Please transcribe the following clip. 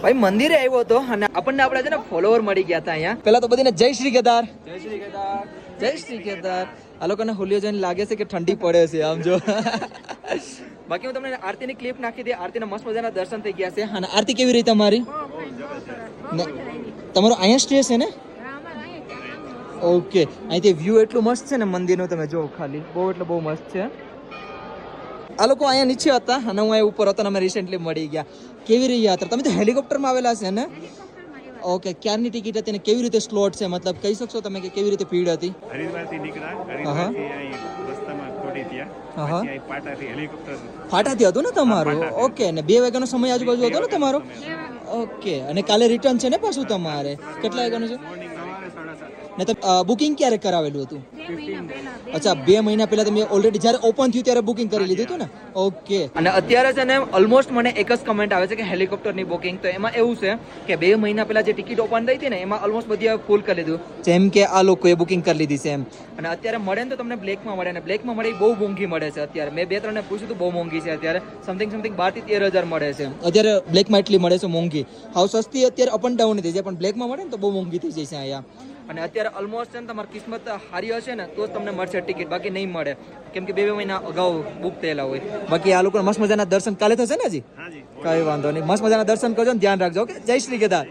ભાઈ મંદિરે આવ્યો હતો અને આપણને આપણા છે ને ફોલોવર મળી ગયા હતા અહીંયા. પેલા તો બધીને જય શ્રી કેદાર, જય શ્રી કેદાર, જય શ્રી કેદાર. આ લોકોને હોલિયો જોઈને લાગે છે કે ઠંડી પડે છે આમ જો. બાકી હું તમને આરતીની ક્લિપ નાખી દે. આરતીના મસ્ત મજાના દર્શન થઈ ગયા છે. અને આરતી કેવી રહી તમારી? તમારો અહીંયા સ્ટે છે ને? ઓકે. અહીંથી વ્યૂ એટલું મસ્ત છે ને મંદિરનું, તમે જો ખાલી બહુ એટલે બહુ મસ્ત છે. આ લોકો અહીંયા નીચે હતા અને હું અહીંયા ઉપર હતો અને અમે રિસેન્ટલી મળી ગયા. કેવી રહી યાત્રા? તમે તો હેલિકોપ્ટરમાં આવેલા છે ને? ઓકે. ક્યારની ટિકિટ હતી ને કેવી રીતે સ્લોટ છે, મતલબ કહી શકશો તમે કે કેવી રીતે ભીડ હતી? હરિદ્વારથી નીકળ્યા, હરિદ્વારથી અહીં રસ્તામાં થોડી ત્યાં, પછી અહીં પાટાથી હેલિકોપ્ટર. ફાટાથી હતું ને તમારું? ઓકે. ને 2 વાગ્યાનો સમય આજુબાજુ હતો ને તમારો? ઓકે. અને કાલે રિટર્ન છે ને પાછું તમારે? કેટલા વાગ્યાનું છે? મોર્નિંગ સવારે 7:30. ને તો બુકિંગ ક્યારે કરાવેલું હતું? અચ્છા, 2 મહિના પહેલા તમે ઓલરેડી જ્યારે ઓપન થયું ત્યારે બુકિંગ કરી લીધું હતું ને? ઓકે. અને અત્યારે છે ને ઓલમોસ્ટ મને એક જ કમેન્ટ આવે છે કે હેલિકોપ્ટરની બુકિંગ. તો એમાં એવું છે કે 2 મહિના પહેલા જે ટિકિટ ઓપન થઈ હતી ને એમાં ઓલમોસ્ટ બધી ફૂલ કરી લીધું, જેમ કે આ લોકોએ બુકિંગ કરી લીધી છે એમ. અને અત્યારે મળે ને તો તમને બ્લેકમાં મળે, અને બ્લેકમાં મળે બહુ મોંઘી મળે છે અત્યારે. મેં 2-3 ને પૂછ્યું તો બહુ મોંઘી છે અત્યારે. સમથિંગ 12 થી 13 હજાર મળે છે અત્યારે બ્લેકમાં. એટલી મળે છે મોંઘી. હાવ સસ્તી અત્યારે અપ એન્ડ ડાઉન થઈ જાય, પણ બ્લેકમાં મળે ને તો બહુ મોંઘી થઈ જાય છે અહીંયા. અને અત્યારે ઓલમોસ્ટ છે ને તમારી કિસ્મત સારી હશે ને તો જ તમને મળશે ટિકિટ, બાકી નહીં મળે, કેમ કે 2 મહિના અગાઉ બુક થયેલા હોય. બાકી આ લોકો મસ્ત મજાના દર્શન કાલે થશે ને હજી? કઈ વાંધો નહીં. મસ્ત મજાના દર્શન કરજો ને ધ્યાન રાખજો. ઓકે. જય શ્રી કેદાર.